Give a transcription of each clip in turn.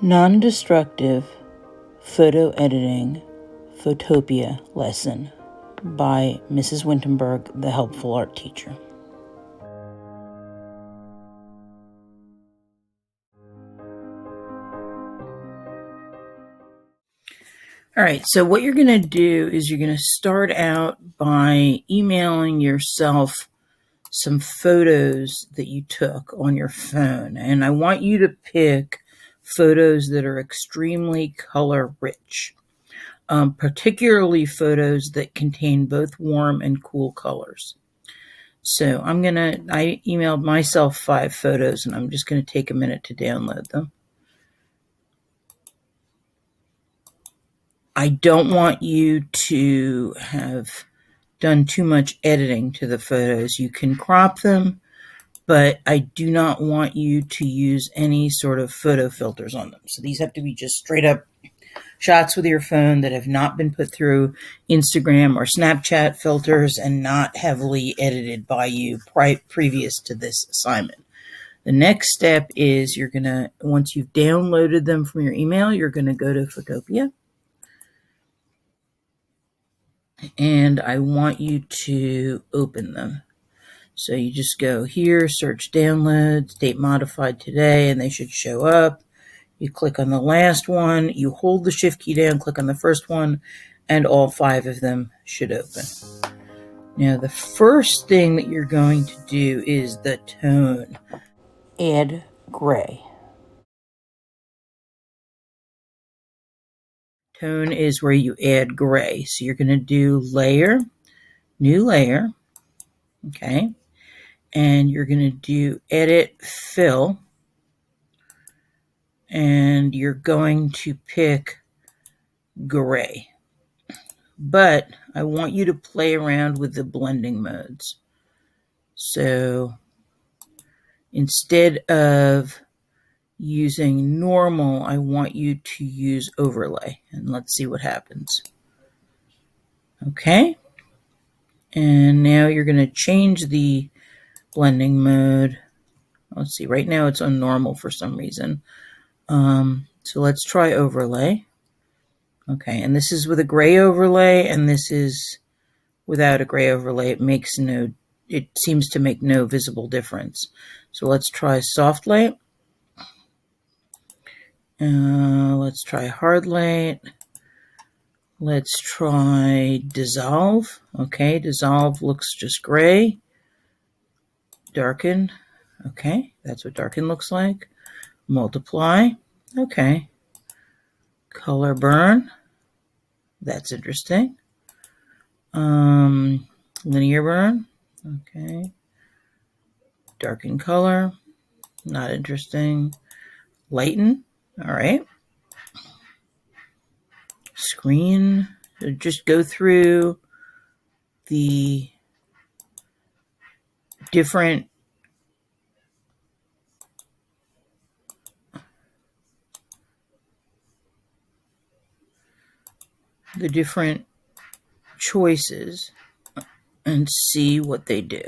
Non-Destructive Photo Editing Photopea Lesson by Mrs. Wintenberg, the Helpful Art Teacher. All right, so what you're going to do is you're going to start out by emailing yourself some photos that you took on your phone. And I want you to pick photos that are extremely color rich, particularly photos that contain both warm and cool colors. So I emailed myself 5 photos, and I'm just going to take a minute to download them. I don't want you to have done too much editing to the photos. You can crop them, but I do not want you to use any sort of photo filters on them. So these have to be just straight up shots with your phone that have not been put through Instagram or Snapchat filters and not heavily edited by you previous to this assignment. The next step is once you've downloaded them from your email, you're going to go to Photopea. And I want you to open them. So you just go here, search downloads, date modified today, and they should show up. You click on the last one, you hold the shift key down, click on the first one, and all 5 of them should open. Now the first thing that you're going to do is the tone. Add gray. Tone is where you add gray. So you're going to do layer, new layer, okay? And you're going to do edit, fill, and you're going to pick gray. But I want you to play around with the blending modes. So instead of using normal, I want you to use overlay, and let's see what happens. Okay. And now you're going to change the blending mode. Let's see, right now it's on normal for some reason. So let's try overlay. Okay, and this is with a gray overlay, and this is without a gray overlay. It seems to make no visible difference. So let's try soft light. Let's try hard light. Let's try dissolve. Okay, dissolve looks just gray. Darken. Okay, that's what darken looks like. Multiply. Okay. Color burn. That's interesting. Linear burn. Okay. Darken color. Not interesting. Lighten. All right. Screen. Just go through the different choices and see what they do.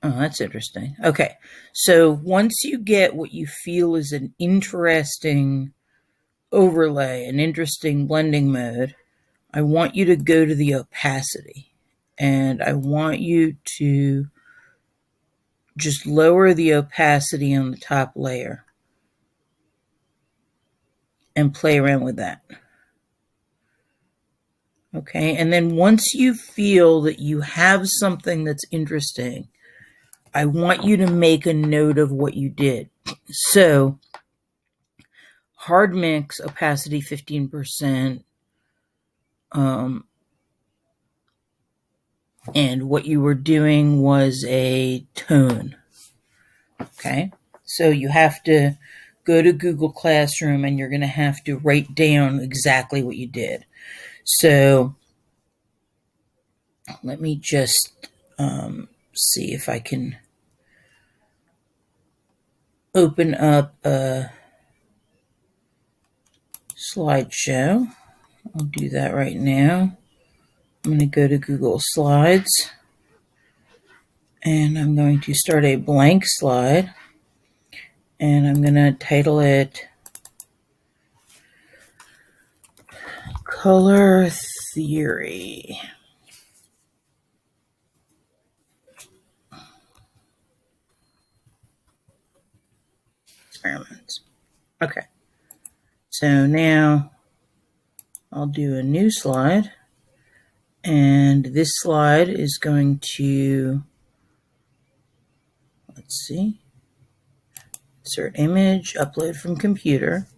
Oh, that's interesting. Okay, so once you get what you feel is an interesting overlay, an interesting blending mode, I want you to go to the opacity, and I want you to just lower the opacity on the top layer and play around with that. Okay, and then once you feel that you have something that's interesting, I want you to make a note of what you did. So, hard mix, opacity 15%, and what you were doing was a tone. Okay, so you have to go to Google Classroom, and you're going to have to write down exactly what you did. So let me just see if I can open up a slideshow. I'll do that right now. I'm going to go to Google Slides, and I'm going to start a blank slide. And I'm going to title it Color Theory. Experiments. Okay. So now I'll do a new slide. And this slide is going to, let's see, insert image, upload from computer.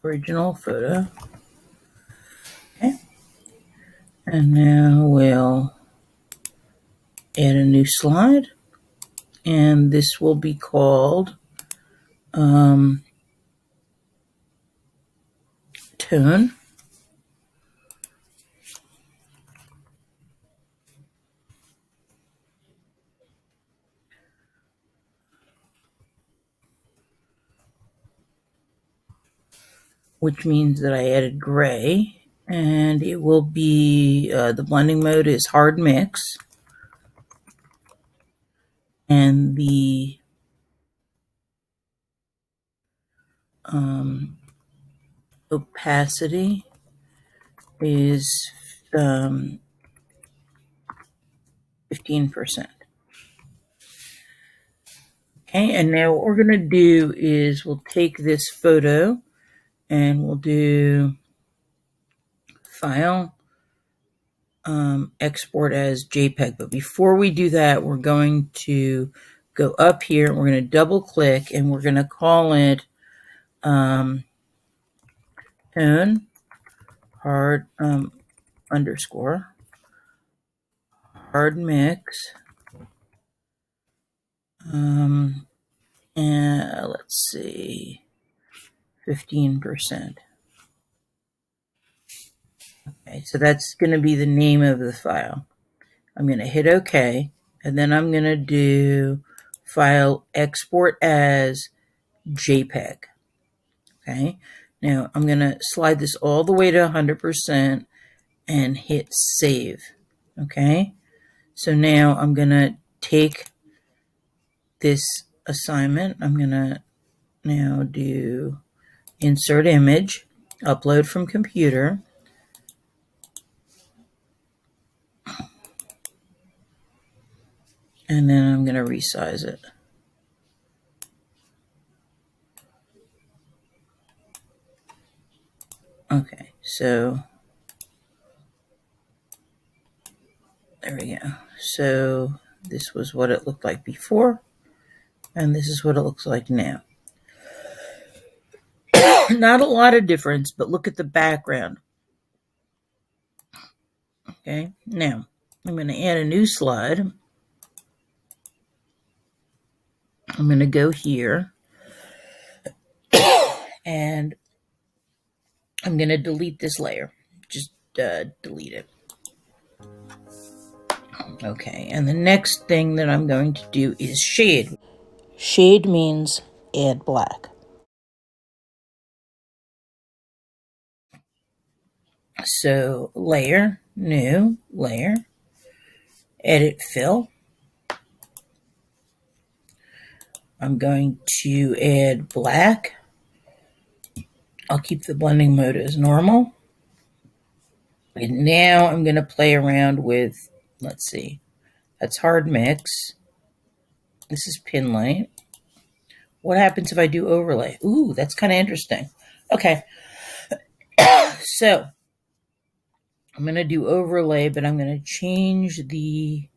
Original photo. Okay. And now we'll add a new slide. And this will be called tone, which means that I added gray, and it will be, the blending mode is hard mix, and the opacity is 15%. Okay, and now what we're going to do is we'll take this photo and we'll do File, Export as JPEG. But before we do that, we're going to go up here and we're going to double click and we're going to call it tone hard underscore hard mix. And let's see, 15%. Okay, so that's going to be the name of the file. I'm going to hit OK, and then I'm going to do File, Export as JPEG. Okay, now I'm going to slide this all the way to 100% and hit Save. Okay, so now I'm going to take this assignment. I'm going to now do Insert Image, Upload from Computer. And then I'm going to resize it. Okay, so there we go. So this was what it looked like before, and this is what it looks like now. Not a lot of difference, but look at the background. Okay, now I'm going to add a new slide. I'm going to go here, and I'm going to delete this layer. Just delete it. Okay, and the next thing that I'm going to do is shade. Shade means add black. So layer, new layer, edit fill. I'm going to add black. I'll keep the blending mode as normal. And now I'm going to play around with, let's see, that's hard mix. This is pin light. What happens if I do overlay? Ooh, that's kind of interesting. Okay. So I'm going to do overlay, but I'm going to change the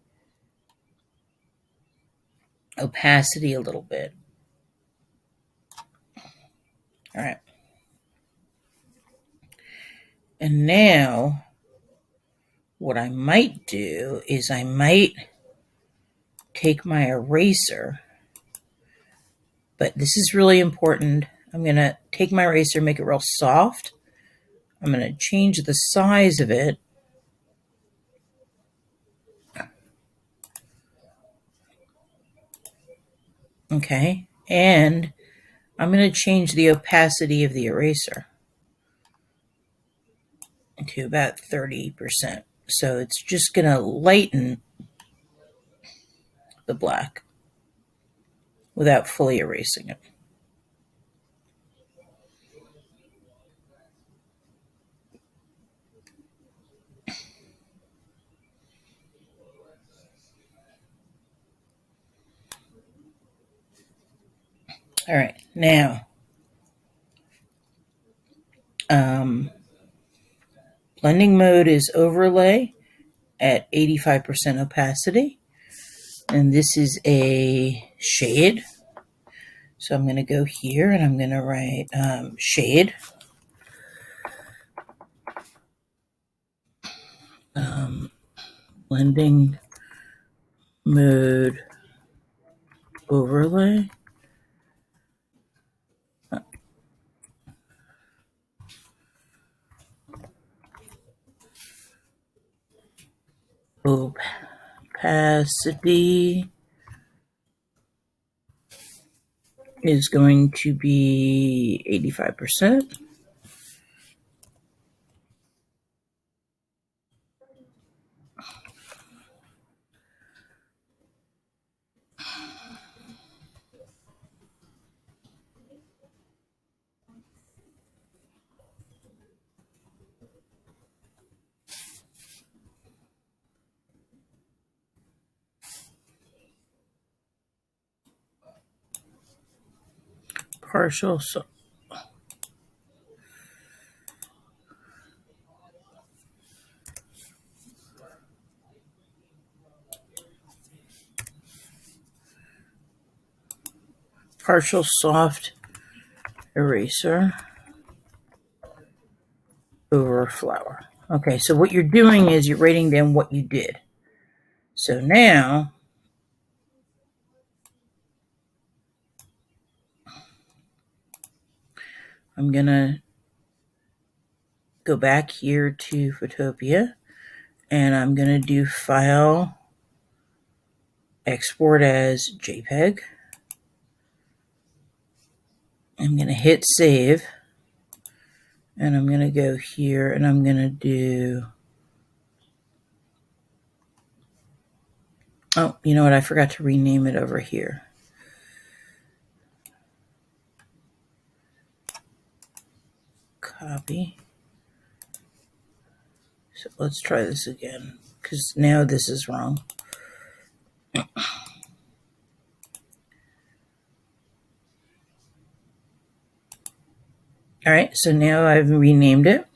opacity a little bit. All right. And now what I might do is I might take my eraser But this is really important. I'm going to take my eraser, make it real soft. I'm going to change the size of it. Okay, and I'm going to change the opacity of the eraser to about 30%. So it's just going to lighten the black without fully erasing it. All right, now blending mode is overlay at 85% opacity, and this is a shade. So I'm going to go here and I'm going to write shade. Blending mode overlay. Opacity is going to be 85%. Partial soft eraser over flower. Okay, so what you're doing is you're writing down what you did. So now I'm going to go back here to Photopea and I'm going to do File, Export as JPEG. I'm going to hit Save and I'm going to go here and I'm going to do, oh, you know what? I forgot to rename it over here. Copy. So let's try this again because now this is wrong. All right, so now I've renamed it.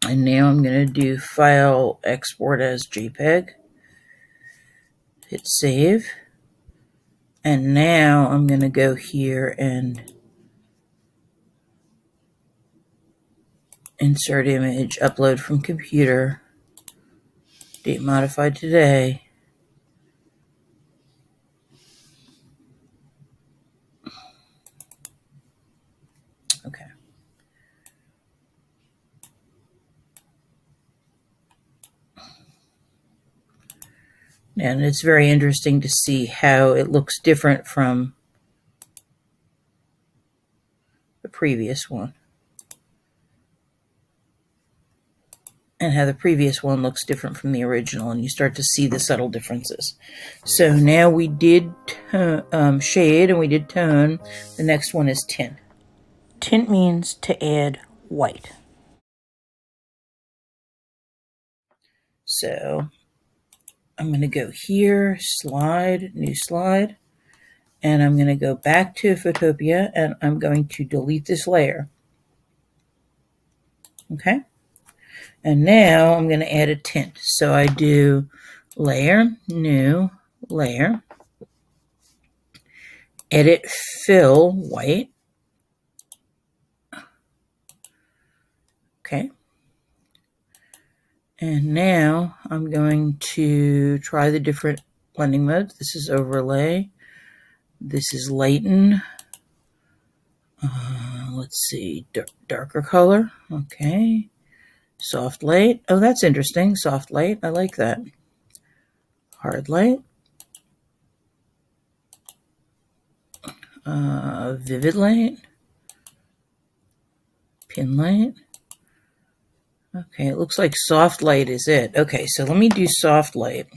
And now I'm going to do File, Export as JPEG. Hit Save. And now I'm going to go here and insert image, upload from computer, date modified today. Okay. And it's very interesting to see how it looks different from the previous one. And how the previous one looks different from the original, and you start to see the subtle differences. So now we did shade and we did tone. The next one is tint. Tint means to add white. So I'm going to go here, slide, new slide, and I'm going to go back to Photopea and I'm going to delete this layer. Okay. And now I'm going to add a tint. So I do layer, new, layer, edit, fill, white. Okay. And now I'm going to try the different blending modes. This is overlay. This is lighten. Let's see, darker color. Okay. Soft light. Oh, that's interesting. Soft light. I like that. Hard light. Vivid light. Pin light. Okay, it looks like soft light is it. Okay, so let me do soft light.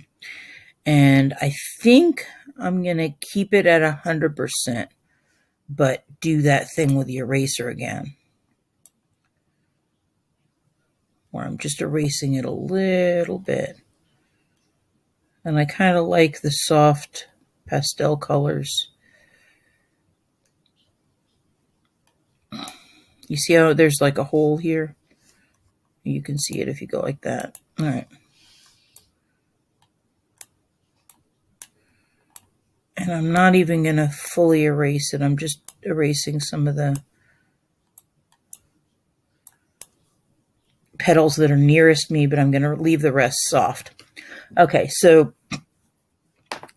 And I think I'm going to keep it at 100%, but do that thing with the eraser again, where I'm just erasing it a little bit. And I kind of like the soft pastel colors. You see how there's like a hole here? You can see it if you go like that. All right. And I'm not even going to fully erase it. I'm just erasing some of the petals that are nearest me, but I'm going to leave the rest soft. Okay, so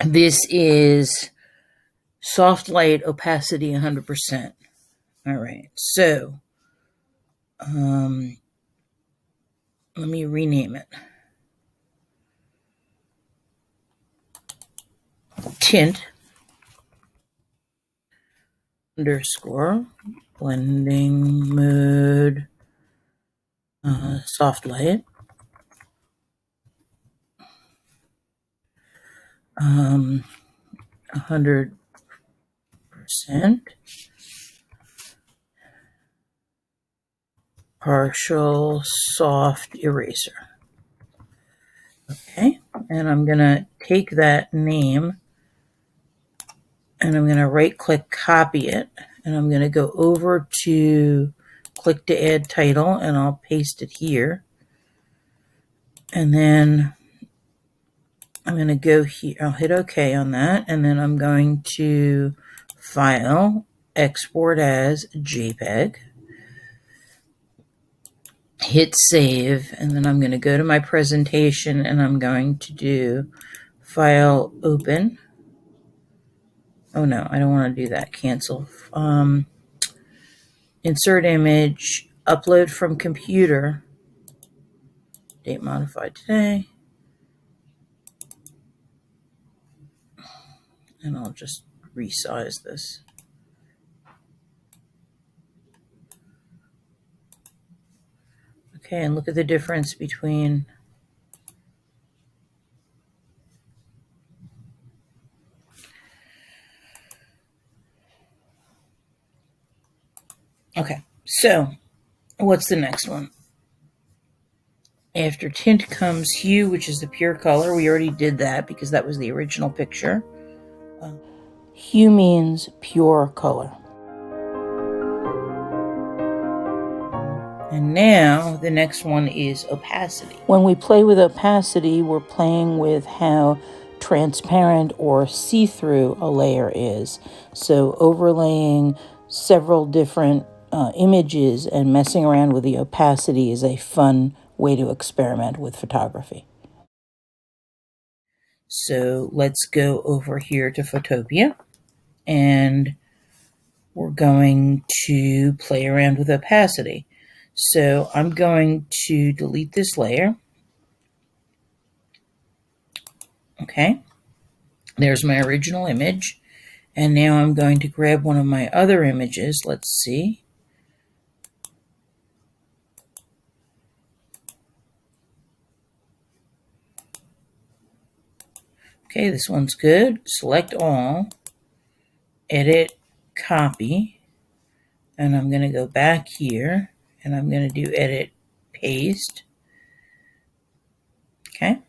this is soft light, opacity 100%. All right, so let me rename it. Tint underscore blending mode soft light. 100% partial soft eraser. Okay, and I'm going to take that name and I'm going to right click, copy it, and I'm going to go over to click to add title, and I'll paste it here. And then I'm going to go here, I'll hit OK on that, and then I'm going to File, Export as JPEG, hit Save, and then I'm going to go to my presentation and I'm going to do File, Open. Oh no, I don't want to do that. Cancel. Insert image, upload from computer, date modified today. And I'll just resize this. Okay, and look at the difference between okay, so what's the next one? After tint comes hue, which is the pure color. We already did that because that was the original picture. Hue means pure color. And now the next one is opacity. When we play with opacity, we're playing with how transparent or see-through a layer is. So overlaying several different images and messing around with the opacity is a fun way to experiment with photography. So let's go over here to Photopea, and we're going to play around with opacity. So I'm going to delete this layer. Okay, there's my original image. And now I'm going to grab one of my other images. Let's see. Okay, this one's good. Select all, edit, copy, and I'm going to go back here and I'm going to do edit, paste. Okay,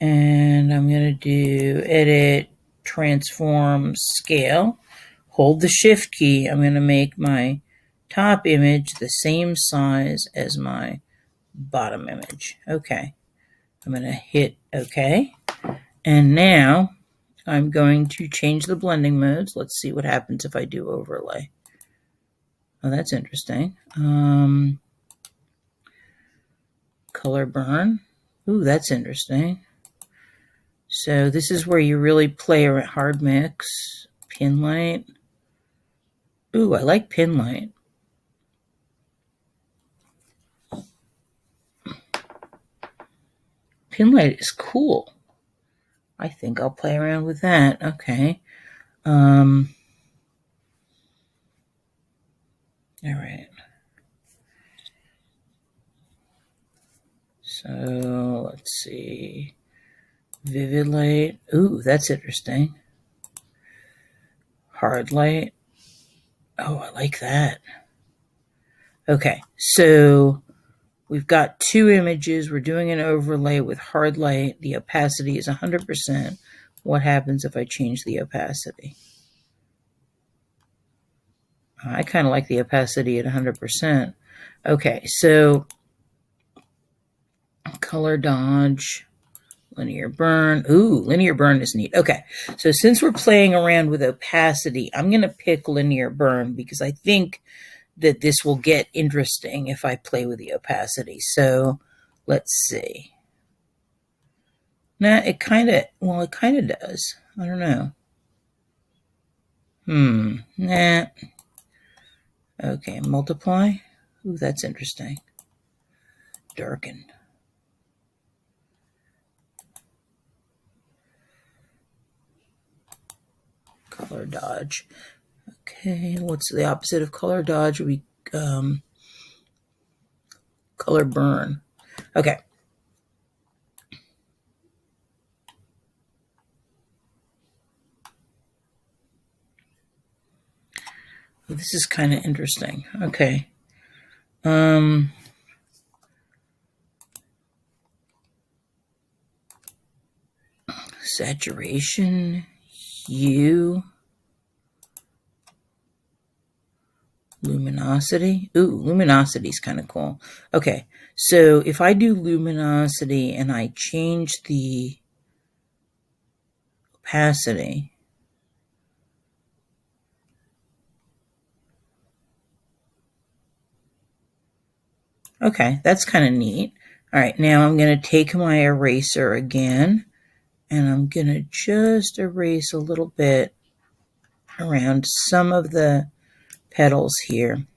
and I'm going to do edit, transform, scale. Hold the shift key. I'm going to make my top image the same size as my bottom image. Okay, I'm going to hit OK. And now I'm going to change the blending modes. Let's see what happens if I do overlay. Oh, that's interesting. Color burn. Ooh, that's interesting. So this is where you really play around. Hard mix, Pin light. Ooh, I like pin light. Pin light is cool. I think I'll play around with that. Okay. All right. So let's see. Vivid light. Ooh, that's interesting. Hard light. Oh, I like that. Okay, so we've got two images. We're doing an overlay with hard light. The opacity is 100%. What happens if I change the opacity? I kind of like the opacity at 100%. Okay, so color dodge, linear burn. Ooh, linear burn is neat. Okay, so since we're playing around with opacity, I'm going to pick linear burn because I think that this will get interesting if I play with the opacity. So let's see. Nah, it kind of does. I don't know. Nah. Okay, multiply. Ooh, that's interesting. Darken. Color dodge. Okay, what's the opposite of color dodge? Color burn. Okay. This is kind of interesting. Okay. Saturation, hue, luminosity. Ooh, luminosity is kind of cool. Okay, so if I do luminosity and I change the opacity, okay, that's kind of neat. All right, now I'm going to take my eraser again, and I'm going to just erase a little bit around some of the petals here.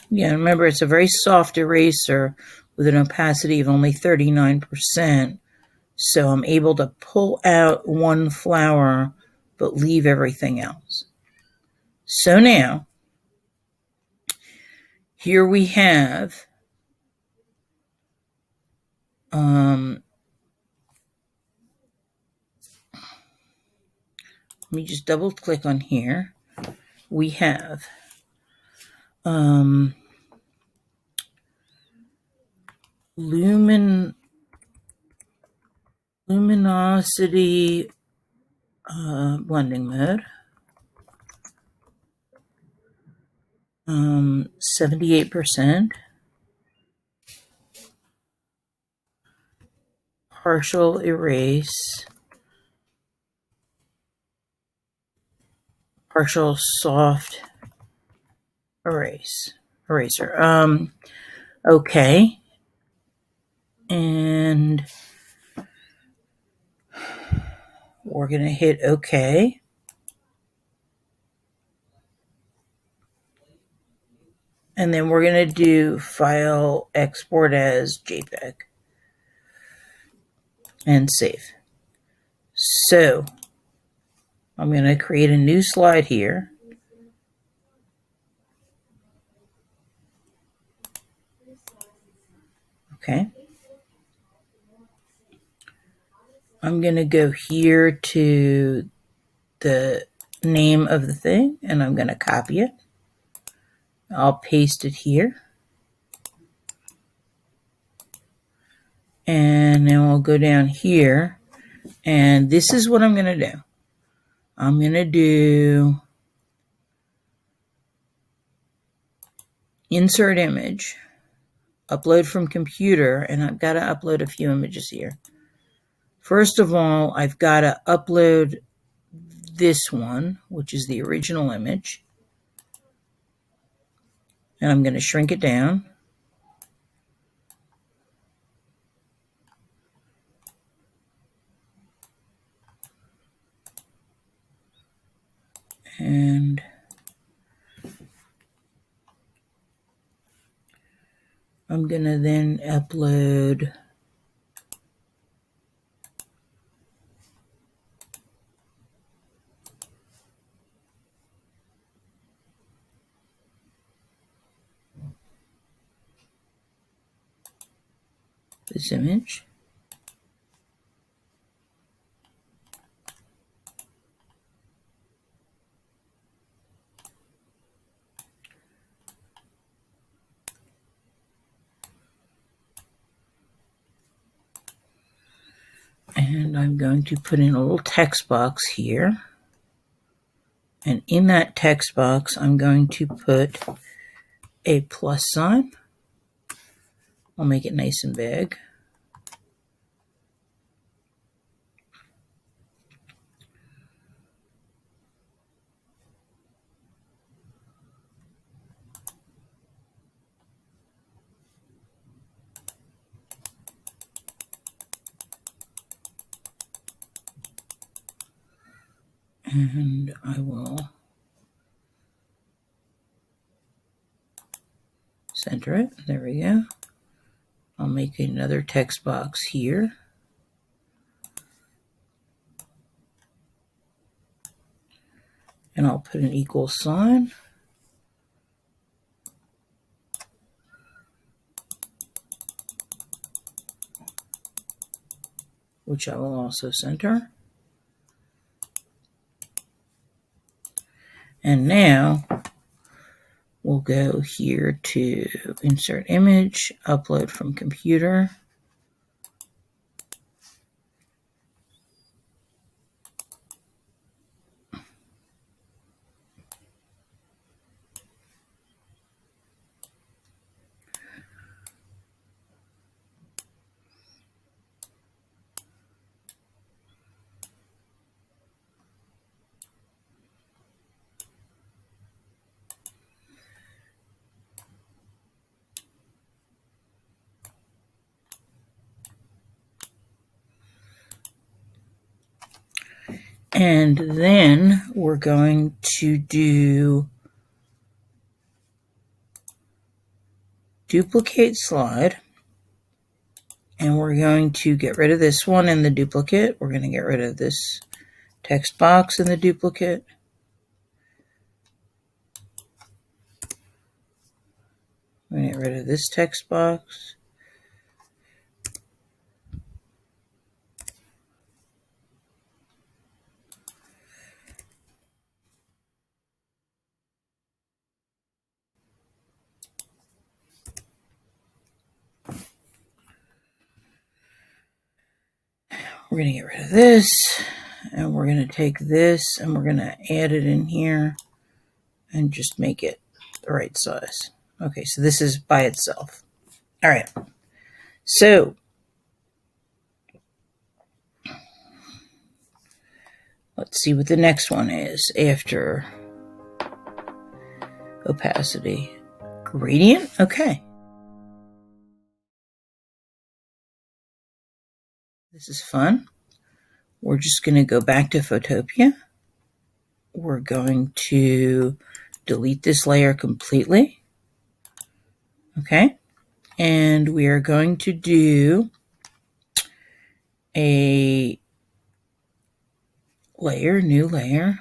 Yeah, remember it's a very soft eraser with an opacity of only 39%. So I'm able to pull out one flower but leave everything else. So now, here we have let me just double click on here. We have luminosity blending mode, 78%, partial erase, partial soft eraser. Okay, and we're going to hit OK. And then we're going to do file export as JPEG and save. So I'm going to create a new slide here. Okay. I'm going to go here to the name of the thing and I'm going to copy it. I'll paste it here. And then we'll go down here And this is what I'm going to do. I'm going to do insert image, upload from computer, and I've got to upload a few images here. First of all, I've got to upload this one, which is the original image. And I'm going to shrink it down. And I'm going to then upload this image. And I'm going to put in a little text box here. And in that text box, I'm going to put a plus sign. I'll make it nice and big. And I will center it. There we go. I'll make another text box here. And I'll put an equal sign. Which I will also center. And now we'll go here to insert image, upload from computer. And then we're going to do duplicate slide. And we're going to get rid of this one in the duplicate. We're going to get rid of this text box in the duplicate. We're going to get rid of this text box. We're going to get rid of this, and we're going to take this, and we're going to add it in here and just make it the right size. Okay, so this is by itself. All right, so let's see what the next one is after opacity. Gradient, okay. This is fun. We're just going to go back to Photopea. We're going to delete this layer completely. Okay. And we are going to do a layer, new layer.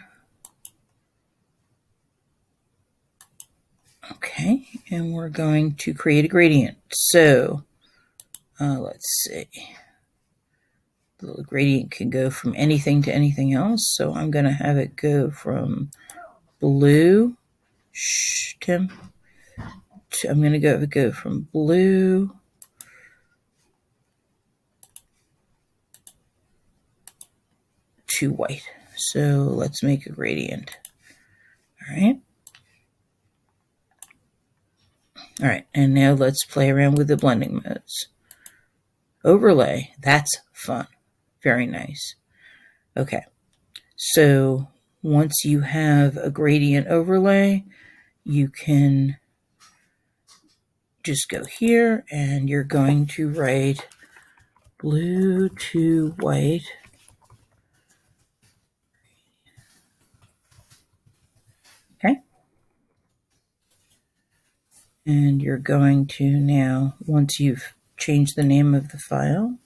Okay. And we're going to create a gradient. So let's see. The little gradient can go from anything to anything else. So I'm going to have it go from blue. Shh, Tim. I'm going to go from blue to white. So let's make a gradient. All right. All right, and now let's play around with the blending modes. Overlay, that's fun. Very nice. Okay, so once you have a gradient overlay, you can just go here and you're going to write blue to white. Okay. And you're going to now, once you've changed the name of the file,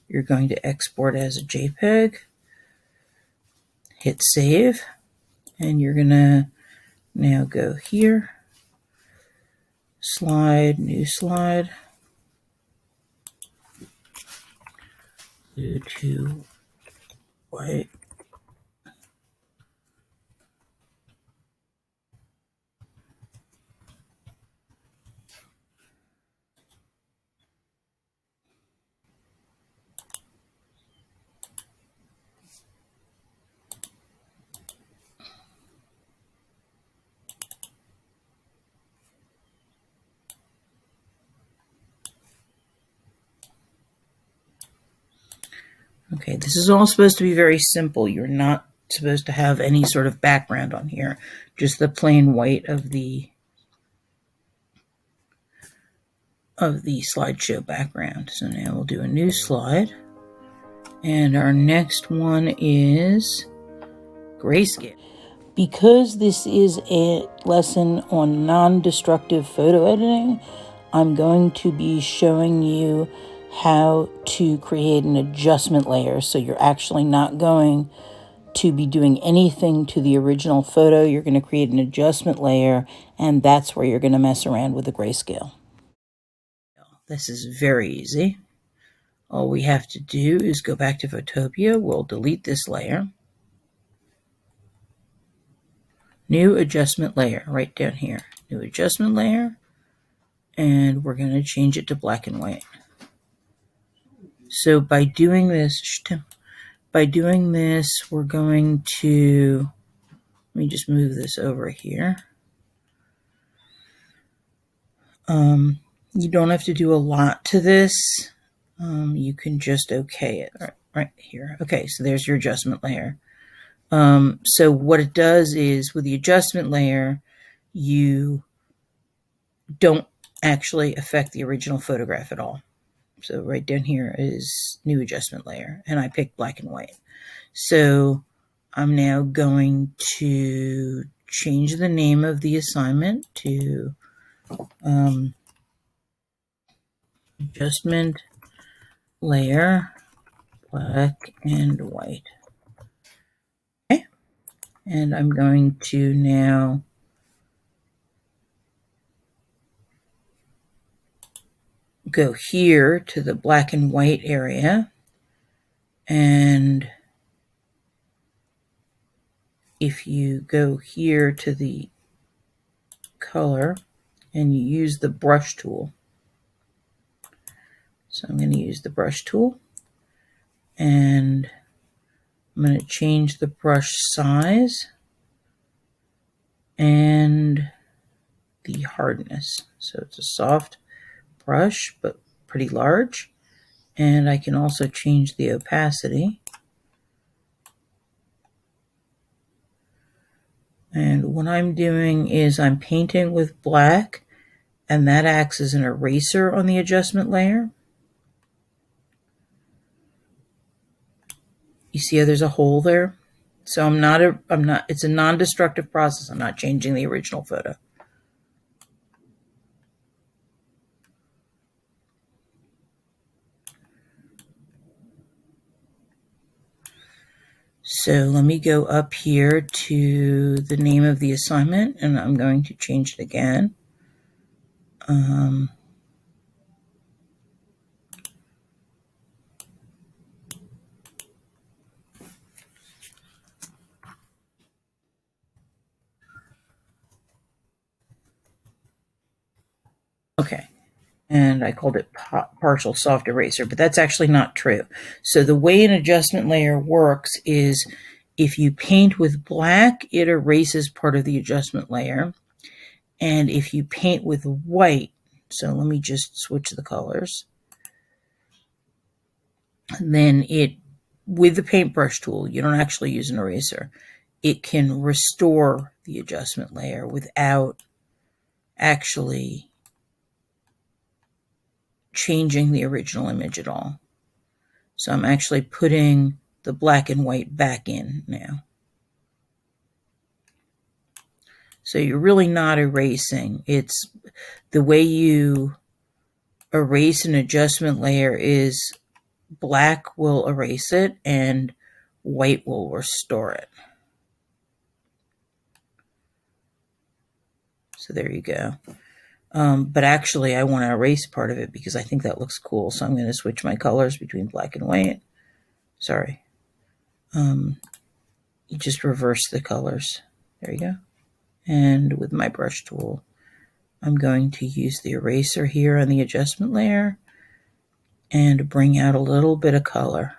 you're going to export as a JPEG, hit save, and you're going to now go here, slide, new slide, blue to white. Okay, this is all supposed to be very simple. You're not supposed to have any sort of background on here, just the plain white of the slideshow background. So now we'll do a new slide. And our next one is Grayscape. Because this is a lesson on non-destructive photo editing, I'm going to be showing you how to create an adjustment layer. So you're actually not going to be doing anything to the original photo. You're going to create an adjustment layer, and that's where you're going to mess around with the grayscale. This is very easy. All we have to do is go back to Photopea. We'll delete this layer. New adjustment layer, right down here. New adjustment layer. And we're going to change it to black and white. So by doing this, we're going to, let me just move this over here. You don't have to do a lot to this. You can just okay it right here. Okay, so there's your adjustment layer. So what it does is with the adjustment layer, you don't actually affect the original photograph at all. So right down here is new adjustment layer, and I picked black and white. So I'm now going to change the name of the assignment to adjustment layer black and white. Okay, and I'm going to now go here to the black and white area, and if you go here to the color and you use the brush tool, so I'm going to use the brush tool, and I'm going to change the brush size and the hardness. So it's a soft brush, but pretty large. And I can also change the opacity. And what I'm doing is I'm painting with black, and that acts as an eraser on the adjustment layer. You see how there's a hole there? So it's a non-destructive process. I'm not changing the original photo. So let me go up here to the name of the assignment, and I'm going to change it again. Okay, and I called it partial soft eraser, but that's actually not true. So the way an adjustment layer works is if you paint with black, it erases part of the adjustment layer. And if you paint with white, so let me just switch the colors, then it, with the paintbrush tool, you don't actually use an eraser, it can restore the adjustment layer without actually changing the original image at all. So I'm actually putting the black and white back in now. So you're really not erasing. It's the way you erase an adjustment layer is black will erase it and white will restore it. So there you go. But actually I want to erase part of it because I think that looks cool. So I'm going to switch my colors between black and white. Sorry. You just reverse the colors. There you go. And with my brush tool, I'm going to use the eraser here on the adjustment layer and bring out a little bit of color.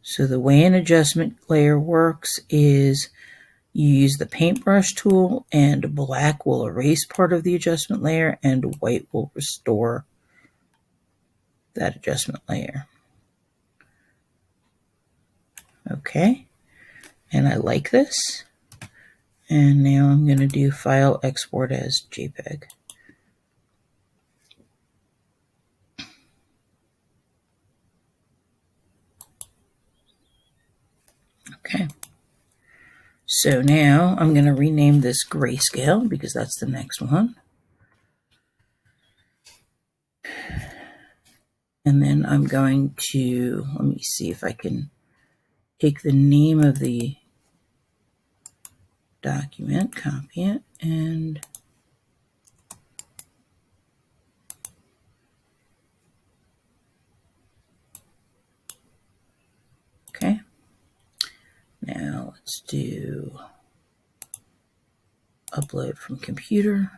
So the way an adjustment layer works is you use the paintbrush tool and black will erase part of the adjustment layer and white will restore that adjustment layer. Okay, and I like this. And now I'm going to do File Export as JPEG. Okay. So now I'm going to rename this Grayscale because that's the next one. And then I'm going to, let me see if I can take the name of the document, copy it, and okay. Now let's do upload from computer.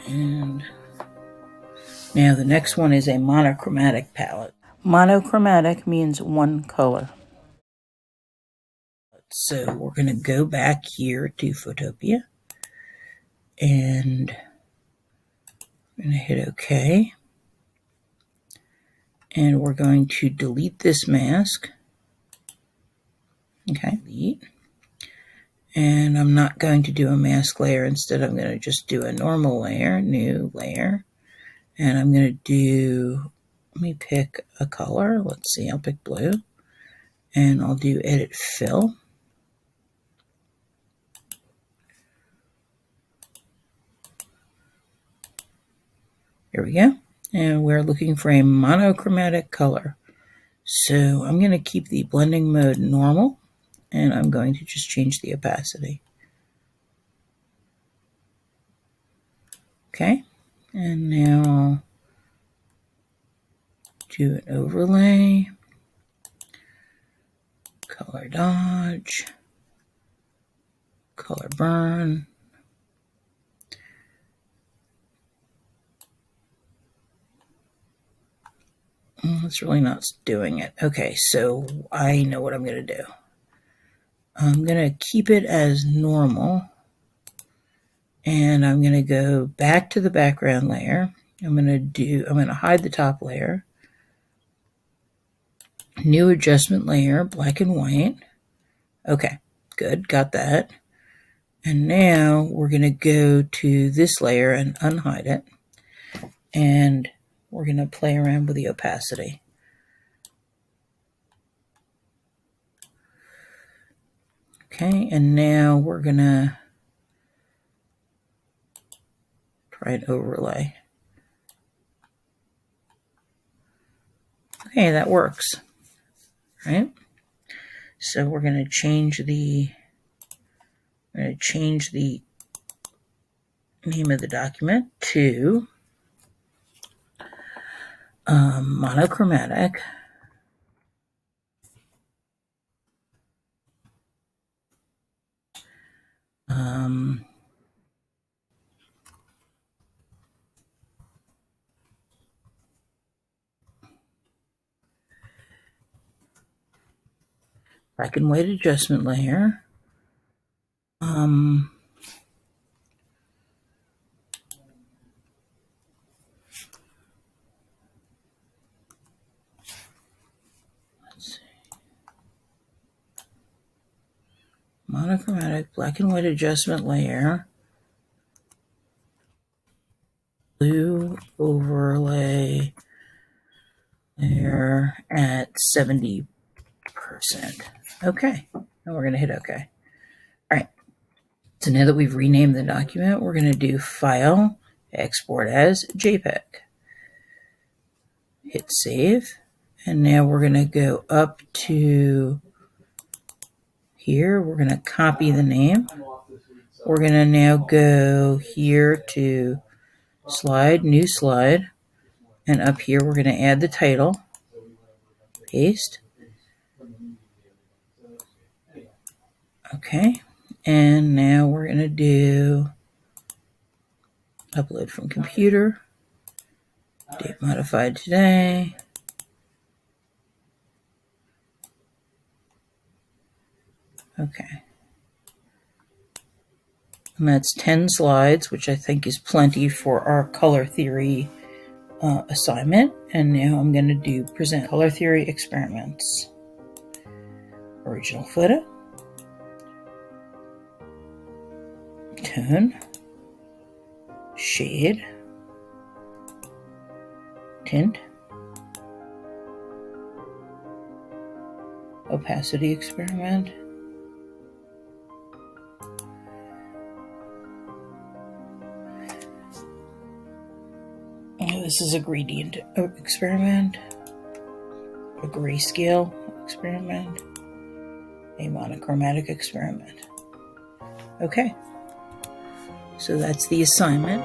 And now the next one is a monochromatic palette. Monochromatic means one color. So we're going to go back here to Photopea and I'm going to hit OK. And we're going to delete this mask. Okay, delete. And I'm not going to do a mask layer. Instead, I'm going to just do a normal layer, new layer. And I'm going to do, let me pick a color. Let's see, I'll pick blue. And I'll do edit fill. Here we go. And we're looking for a monochromatic color. So I'm going to keep the blending mode normal. And I'm going to just change the opacity. Okay. And now I'll do an overlay. Color dodge. Color burn. It's really not doing it. Okay, so I know what I'm going to do. I'm going to keep it as normal. And I'm going to go back to the background layer. I'm going to hide the top layer. New adjustment layer, black and white. Okay, good, got that. And now we're going to go to this layer and unhide it. And we're going to play around with the opacity. Okay, and now we're going to try an overlay. Okay, that works, right? So we're going to change the name of the document to Monochromatic. Black and white adjustment layer. Let's see. Monochromatic black and white adjustment layer. Blue overlay layer at 70%. Okay. And we're going to hit OK. All right. So now that we've renamed the document, we're going to do File, Export as JPEG. Hit Save. And now we're going to go up to here. We're going to copy the name. We're going to now go here to Slide, New Slide. And up here, we're going to add the title. Paste. Okay. And now we're going to do Upload from Computer. Date modified today. Okay. And that's 10 slides, which I think is plenty for our color theory assignment. And now I'm going to do Present Color Theory Experiments. Original photo. Tone. Shade. Tint. Opacity experiment. This is a gradient experiment, a grayscale experiment, a monochromatic experiment. Okay, so that's the assignment.